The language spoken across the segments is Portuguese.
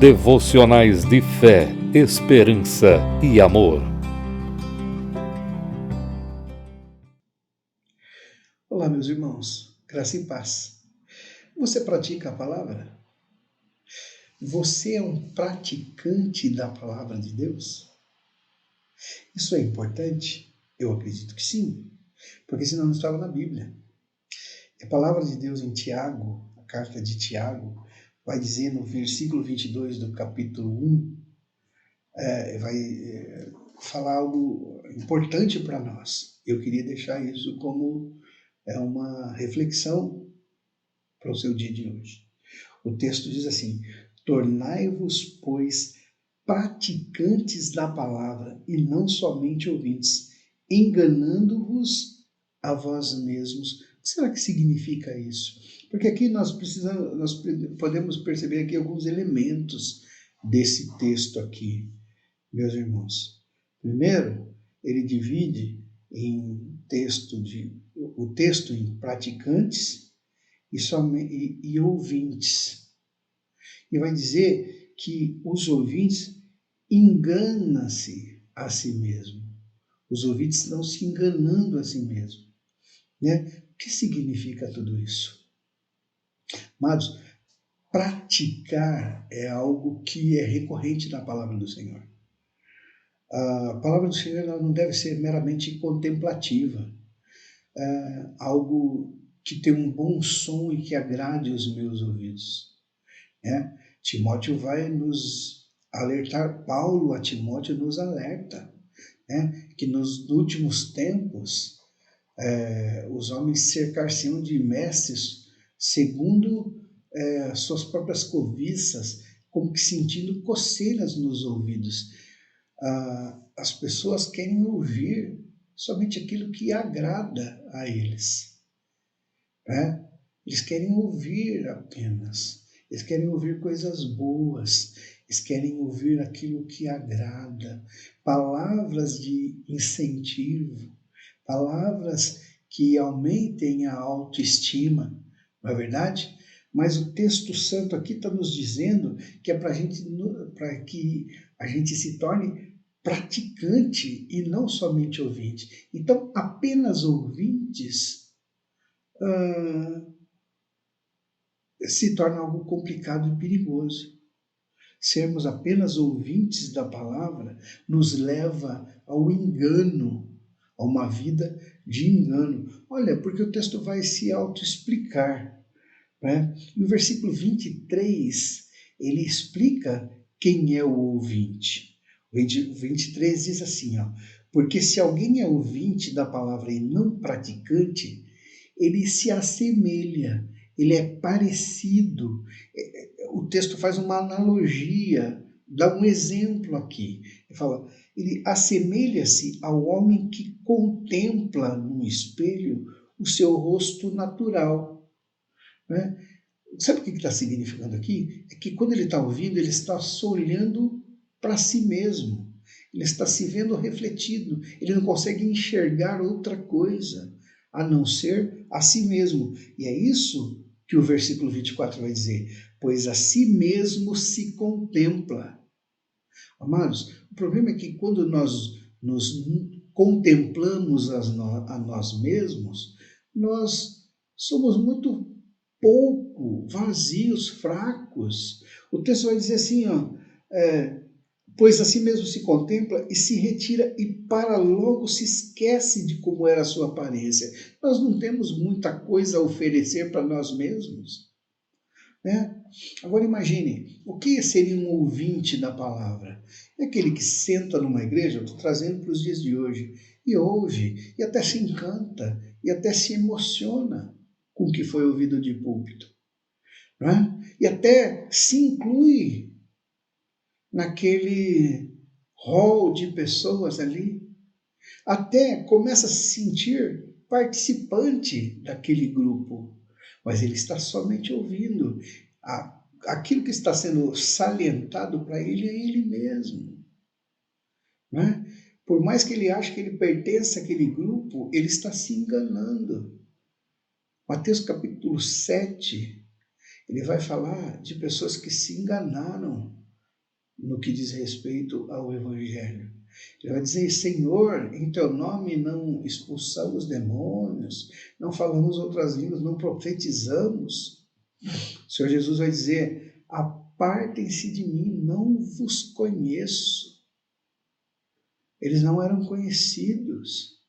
Devocionais de fé, esperança e amor. Olá, meus irmãos, graça e paz. Você pratica a palavra? Você é um praticante da palavra de Deus? Isso é importante? Eu acredito que sim, porque senão não estava na Bíblia. A palavra de Deus em Tiago, a carta de Tiago, vai dizer no versículo 22 do capítulo 1, vai falar algo importante para nós. Eu queria deixar isso como uma reflexão para o seu dia de hoje. O texto diz assim: tornai-vos, pois, praticantes da palavra e não somente ouvintes, enganando-vos a vós mesmos. O que será que significa isso? Porque aqui nós podemos perceber aqui alguns elementos desse texto aqui, meus irmãos. Primeiro, ele divide o texto em praticantes e ouvintes. E vai dizer que os ouvintes enganam-se a si mesmo. Os ouvintes estão se enganando a si mesmo. Né? O que significa tudo isso? Amados, praticar é algo que é recorrente na palavra do Senhor. A palavra do Senhor ela não deve ser meramente contemplativa, algo que tem um bom som e que agrade os meus ouvidos. Né? Timóteo vai nos alertar, Paulo a Timóteo nos alerta, né? Que nos últimos tempos os homens cercar-se-ão de mestres segundo suas próprias cobiças, como que sentindo coceiras nos ouvidos. As pessoas querem ouvir somente aquilo que agrada a eles. Né? Eles querem ouvir apenas. Eles querem ouvir coisas boas. Eles querem ouvir aquilo que agrada. Palavras de incentivo. Palavras que aumentem a autoestima. Não é verdade? Mas o texto santo aqui está nos dizendo que é para que a gente se torne praticante e não somente ouvinte. Então, apenas ouvintes se torna algo complicado e perigoso. Sermos apenas ouvintes da palavra nos leva ao engano, a uma vida de engano. Olha, porque o texto vai se autoexplicar. Né? E o versículo 23, ele explica quem é o ouvinte. O 23 diz assim, ó, porque se alguém é ouvinte da palavra e não praticante, ele se assemelha, ele é parecido. O texto faz uma analogia, dá um exemplo aqui. Ele fala, ele assemelha-se ao homem que contempla num espelho o seu rosto natural. Né? Sabe o que está significando aqui? É que quando ele está ouvindo, ele está só olhando para si mesmo. Ele está se vendo refletido. Ele não consegue enxergar outra coisa a não ser a si mesmo. E é isso que o versículo 24 vai dizer. Pois a si mesmo se contempla. Amados, o problema é que quando nós nos contemplamos a nós mesmos, nós somos muito pouco, vazios, fracos. O texto vai dizer assim, ó, pois assim mesmo se contempla e se retira e para logo se esquece de como era a sua aparência. Nós não temos muita coisa a oferecer para nós mesmos. Né? Agora imagine, o que seria um ouvinte da palavra? É aquele que senta numa igreja, eu estou trazendo para os dias de hoje, e ouve, e até se encanta, e até se emociona com o que foi ouvido de púlpito. Né? E até se inclui naquele hall de pessoas ali, até começa a se sentir participante daquele grupo, mas ele está somente ouvindo. Aquilo que está sendo salientado para ele é ele mesmo. Né? Por mais que ele ache que ele pertence àquele grupo, ele está se enganando. Mateus capítulo 7, ele vai falar de pessoas que se enganaram. no que diz respeito ao Evangelho. Ele vai dizer: Senhor, em teu nome não expulsamos demônios, não falamos outras línguas, não profetizamos. O Senhor Jesus vai dizer: apartem-se de mim, não vos conheço. Eles não eram conhecidos.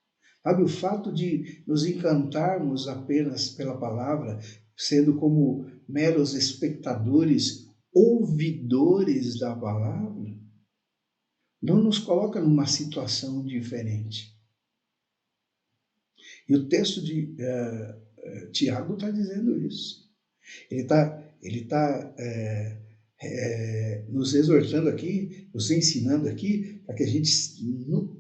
Sabe, o fato de nos encantarmos apenas pela palavra, sendo como meros espectadores, ouvidores da palavra, não nos coloca numa situação diferente. E o texto de Tiago está dizendo isso. Ele tá nos exortando aqui, nos ensinando aqui,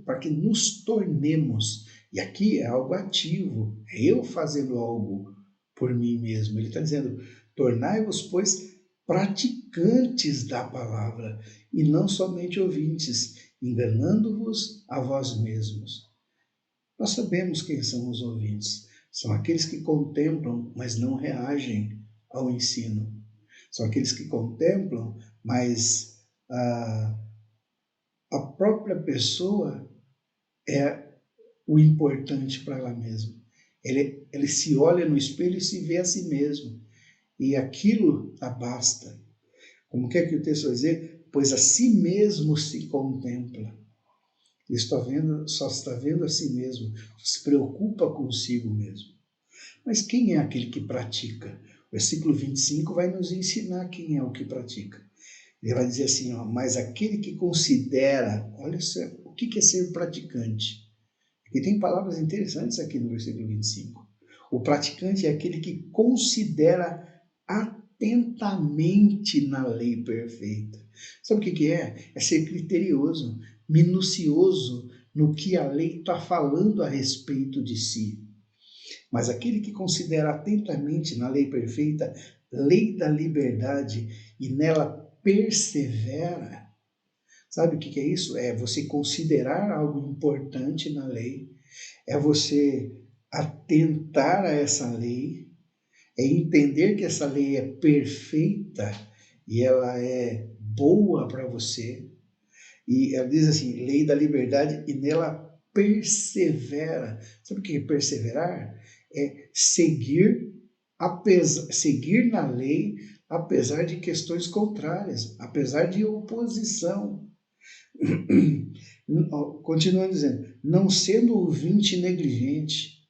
para que nos tornemos. E aqui é algo ativo, é eu fazendo algo por mim mesmo. Ele está dizendo: tornai-vos, pois, praticantes da palavra, e não somente ouvintes, enganando-vos a vós mesmos. Nós sabemos quem são os ouvintes. São aqueles que contemplam, mas não reagem ao ensino. São aqueles que contemplam, mas a própria pessoa é o importante para ela mesma. Ele se olha no espelho e se vê a si mesmo. E aquilo basta. Como que o texto vai dizer? Pois a si mesmo se contempla. Ele só está vendo a si mesmo, se preocupa consigo mesmo. Mas quem é aquele que pratica? O versículo 25 vai nos ensinar quem é o que pratica. Ele vai dizer assim, mas aquele que considera, olha só, o que é ser praticante? E tem palavras interessantes aqui no versículo 25. O praticante é aquele que considera atentamente na lei perfeita. Sabe o que é? É ser criterioso, minucioso no que a lei está falando a respeito de si. Mas aquele que considera atentamente na lei perfeita, lei da liberdade, e nela persevera, sabe o que é isso? É você considerar algo importante na lei, é você atentar a essa lei, é entender que essa lei é perfeita e ela é boa para você. E ela diz assim, lei da liberdade, e nela persevera. Sabe o que é perseverar? É seguir na lei, apesar de questões contrárias, apesar de oposição. Continuando dizendo, não sendo ouvinte negligente,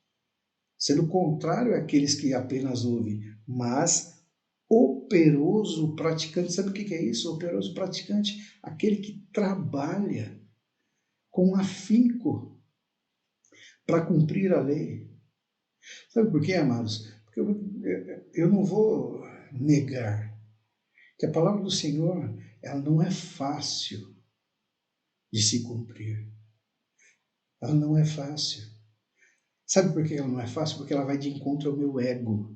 sendo contrário àqueles que apenas ouvem, mas operoso praticante. Sabe o que é isso? Operoso praticante, aquele que trabalha com afinco para cumprir a lei. Sabe por quê, amados? Porque eu não vou negar que a palavra do Senhor, ela não é fácil de se cumprir. Ela não é fácil. Sabe por que ela não é fácil? Porque ela vai de encontro ao meu ego.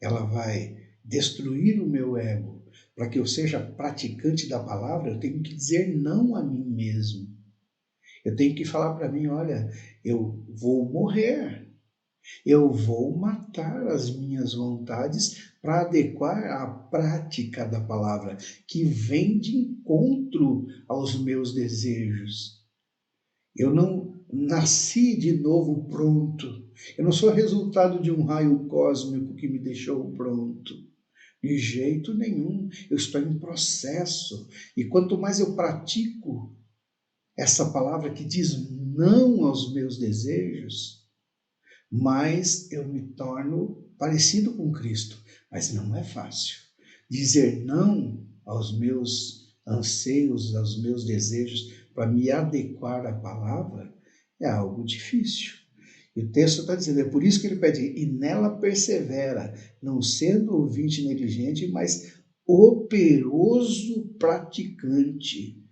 Ela vai destruir o meu ego. Para que eu seja praticante da palavra, eu tenho que dizer não a mim mesmo. Eu tenho que falar para mim, olha, eu vou morrer. Eu vou matar as minhas vontades para adequar à prática da palavra, que vem de encontro aos meus desejos. Eu não nasci de novo pronto. Eu não sou resultado de um raio cósmico que me deixou pronto. De jeito nenhum. Eu estou em processo. E quanto mais eu pratico essa palavra que diz não aos meus desejos, mais eu me torno parecido com Cristo. Mas não é fácil. Dizer não aos meus anseios, aos meus desejos, para me adequar à palavra, é algo difícil. E o texto está dizendo, é por isso que ele pede, e nela persevera, não sendo ouvinte negligente, mas operoso praticante,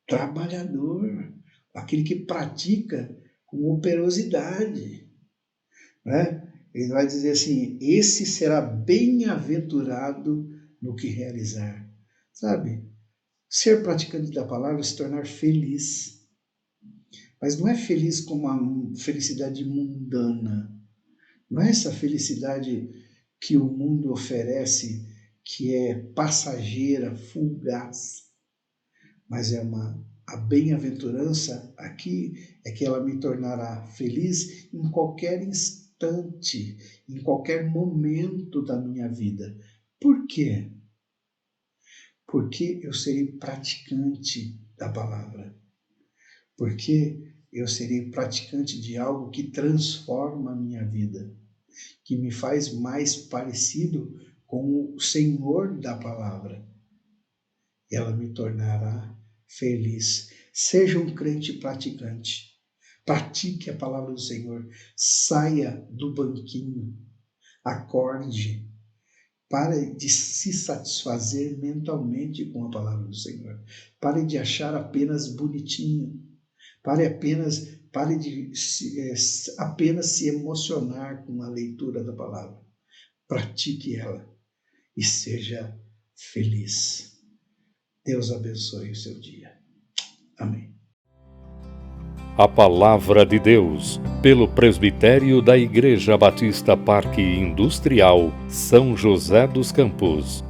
trabalhador, aquele que pratica com operosidade. Né? Ele vai dizer assim, esse será bem-aventurado no que realizar. Sabe? Ser praticante da palavra é se tornar feliz. Mas não é feliz como a felicidade mundana. Não é essa felicidade que o mundo oferece, que é passageira, fugaz. mas a bem-aventurança aqui é que ela me tornará feliz em qualquer instante, em qualquer momento da minha vida. Por quê? Porque eu serei praticante da palavra. Porque eu serei praticante de algo que transforma a minha vida, que me faz mais parecido com o Senhor da palavra. E ela me tornará feliz. Seja um crente praticante. Pratique a palavra do Senhor. Saia do banquinho. Acorde. Pare de se satisfazer mentalmente com a palavra do Senhor. Pare de achar apenas bonitinho. Pare de apenas se emocionar com a leitura da palavra. Pratique ela e seja feliz. Deus abençoe o seu dia. Amém. A Palavra de Deus, pelo Presbitério da Igreja Batista Parque Industrial, São José dos Campos.